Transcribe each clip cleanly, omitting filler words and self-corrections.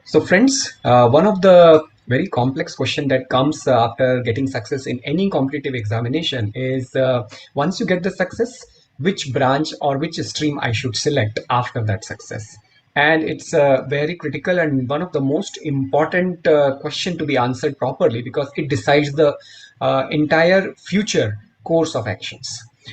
So friends, one of the very complex question that comes after getting success in any competitive examination is once you get the success, which branch or which stream I should select after that success. And it's very critical and one of the most important question to be answered properly because it decides the entire future course of actions.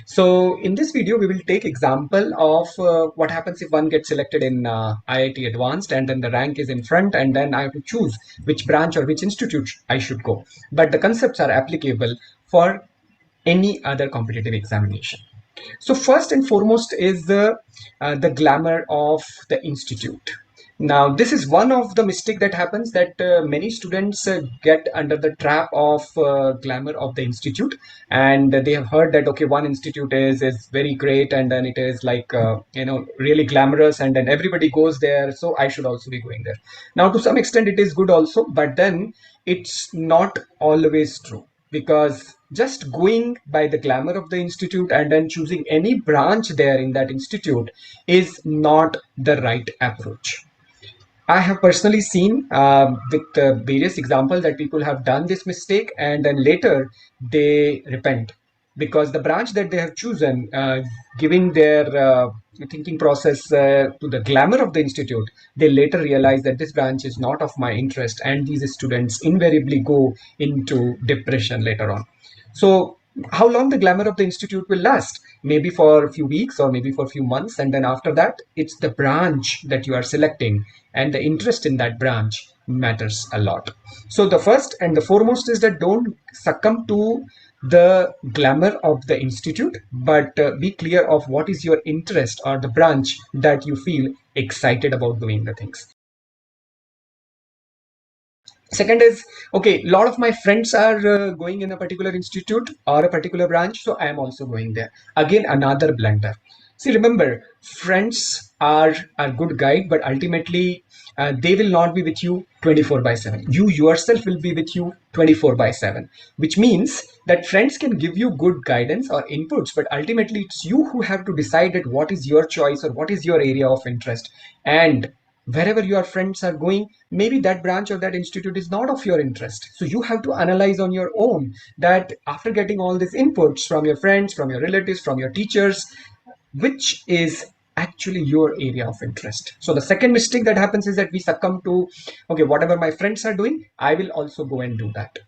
So in this video, we will take example of what happens if one gets selected in IIT Advanced and then the rank is in front and then I have to choose which branch or which institute I should go. But the concepts are applicable for any other competitive examination. So first and foremost is the glamour of the institute. Now, this is one of the mistake that happens that many students get under the trap of glamour of the institute, and they have heard that okay, one institute is very great, and then it is like really glamorous, and then everybody goes there, so I should also be going there. Now, to some extent, it is good also, but then it's not always true because just going by the glamour of the institute and then choosing any branch there in that institute is not the right approach. I have personally seen with various examples that people have done this mistake and then later they repent because the branch that they have chosen, giving their thinking process to the glamour of the institute, they later realize that this branch is not of my interest, and these students invariably go into depression later on. So, how long the glamour of the institute will last? Maybe for a few weeks or maybe for a few months, and then after that, it's the branch that you are selecting, and the interest in that branch matters a lot. So, the first and the foremost is that don't succumb to the glamour of the institute, but be clear of what is your interest or the branch that you feel excited about doing the things. Second is, okay, a lot of my friends are going in a particular institute or a particular branch, so I am also going there. Again, another blunder. See, remember, friends are good guide, but ultimately they will not be with you 24 by 7. You yourself will be with you 24 by 7, which means that friends can give you good guidance or inputs, but ultimately it's you who have to decide that what is your choice or what is your area of interest. And wherever your friends are going, maybe that branch or that institute is not of your interest, so you have to analyze on your own that after getting all these inputs from your friends, from your relatives, from your teachers, which is actually your area of interest. So the second mistake that happens is that we succumb to, okay, whatever my friends are doing, I will also go and do that.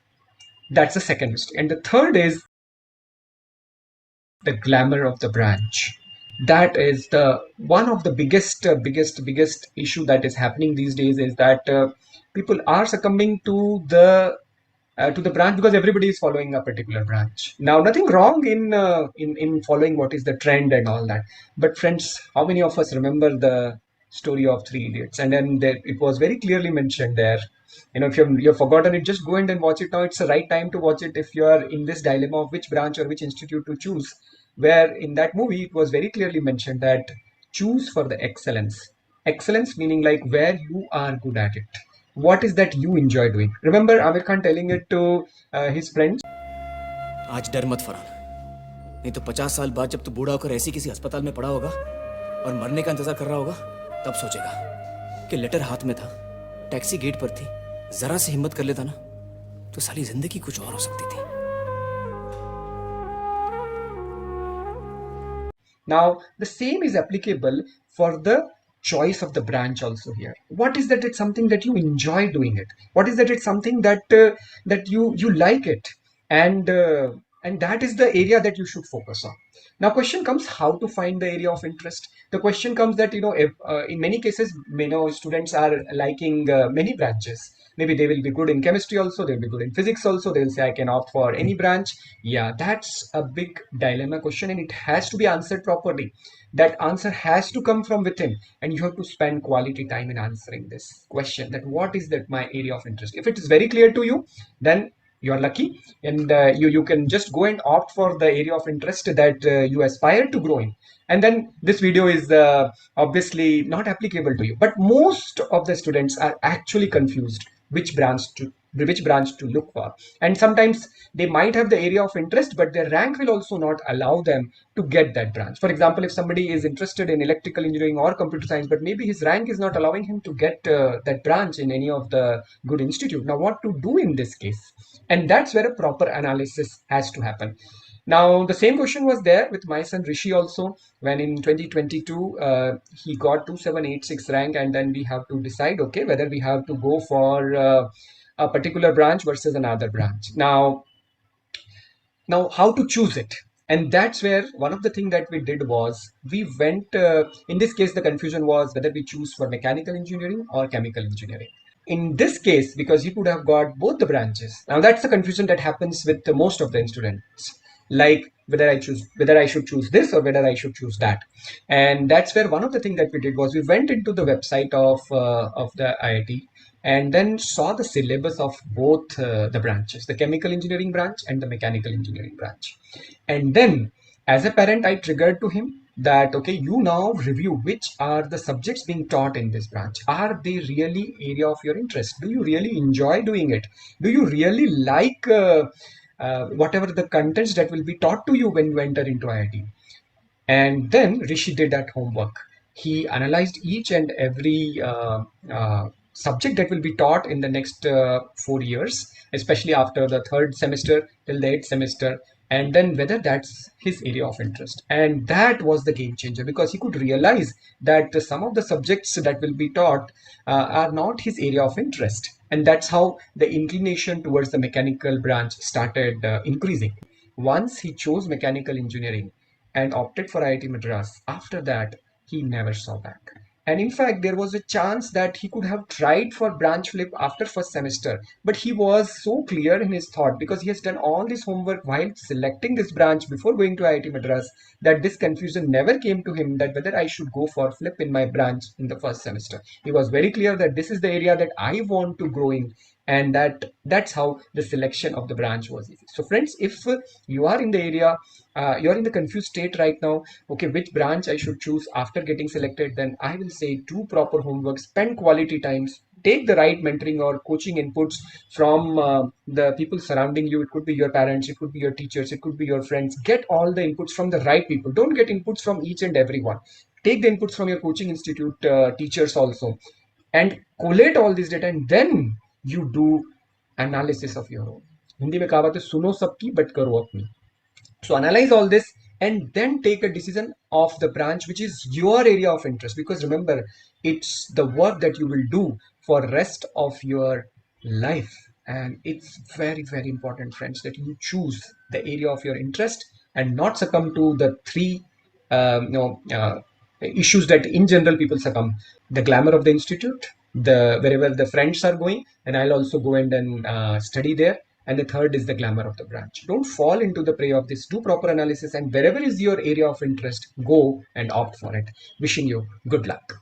That's the second mistake. And the third is the glamour of the branch. That is the one of the biggest issue that is happening these days, is that people are succumbing to the branch because everybody is following a particular branch. Now, nothing wrong in following what is the trend and all that. But friends, how many of us remember the story of Three Idiots? And then there, it was very clearly mentioned there. If you've forgotten it, just go and then watch it now. It's the right time to watch it if you are in this dilemma of which branch or which institute to choose. Where in that movie it was very clearly mentioned that choose for the excellence. Excellence meaning like where you are good at it. What is that you enjoy doing? Remember Amir Khan telling it to his friends. आज डर मत फरहान, नहीं तो 50 साल बाद जब तू बूढ़ा होकर ऐसी किसी अस्पताल में पड़ा होगा और मरने का इंतजार कर रहा होगा, तब सोचेगा कि लेटर हाथ में था, टैक्सी गेट पर थी, जरा से हिम्मत कर लेता ना तो सारी जिंदगी कुछ और हो सकती थी. Now, the same is applicable for the choice of the branch also here. What is that? It's something that you enjoy doing it. What is that? It's something that that you like it, and that is the area that you should focus on. Now, question comes how to find the area of interest. The question comes that if in many cases, students are liking many branches. Maybe they will be good in chemistry also, they'll be good in physics also, they'll say I can opt for any branch. Yeah, that's a big dilemma question and it has to be answered properly. That answer has to come from within, and you have to spend quality time in answering this question, that what is that my area of interest. If it is very clear to you, then you're lucky, and you can just go and opt for the area of interest that you aspire to grow in. And then this video is obviously not applicable to you, but most of the students are actually confused which branch to look for. And sometimes they might have the area of interest, but their rank will also not allow them to get that branch. For example, if somebody is interested in electrical engineering or computer science, but maybe his rank is not allowing him to get that branch in any of the good institute. Now, what to do in this case? And that's where a proper analysis has to happen. Now, the same question was there with my son Rishi also, when in 2022 he got 2786 rank, and then we have to decide, okay, whether we have to go for a particular branch versus another branch. Now, how to choose it? And that's where one of the thing that we did was we went. In this case, the confusion was whether we choose for mechanical engineering or chemical engineering. In this case, because you could have got both the branches. Now that's the confusion that happens with the most of the students, like whether I should choose this or whether I should choose that. And that's where one of the things that we did was we went into the website of the IIT and then saw the syllabus of both the branches, the chemical engineering branch and the mechanical engineering branch. And then as a parent, I triggered to him that, okay, you now review which are the subjects being taught in this branch. Are they really area of your interest? Do you really enjoy doing it? Do you really like whatever the contents that will be taught to you when you enter into IIT? And then Rishi did that homework. He analyzed each and every subject that will be taught in the next 4 years, especially after the third semester till the eighth semester, and then whether that's his area of interest. And that was the game changer, because he could realize that some of the subjects that will be taught are not his area of interest. And that's how the inclination towards the mechanical branch started increasing. Once he chose mechanical engineering and opted for IIT Madras, after that, he never saw back. And in fact, there was a chance that he could have tried for branch flip after first semester, but he was so clear in his thought, because he has done all this homework while selecting this branch before going to IIT Madras, that this confusion never came to him that whether I should go for flip in my branch in the first semester. He was very clear that this is the area that I want to grow in, and that's how the selection of the branch was easy. So friends, if you are in the area, you're in the confused state right now, okay, which branch I should choose after getting selected, then I will say do proper homework, spend quality times, take the right mentoring or coaching inputs from the people surrounding you. It could be your parents, it could be your teachers, it could be your friends. Get all the inputs from the right people. Don't get inputs from each and everyone. Take the inputs from your coaching institute teachers also, and collate all this data, and then you do analysis of your own. Hindi में कहावत है, सुनो सबकी but करो अपनी. So analyze all this and then take a decision of the branch which is your area of interest, because remember, it's the work that you will do for rest of your life. And it's very, very important, friends, that you choose the area of your interest and not succumb to the three um, you know uh, issues that in general people succumb: the glamour of the institute, the wherever the friends are going, and I'll also go and then study there. And the third is the glamour of the branch. Don't fall into the prey of this. Do proper analysis, and wherever is your area of interest, go and opt for it. Wishing you good luck.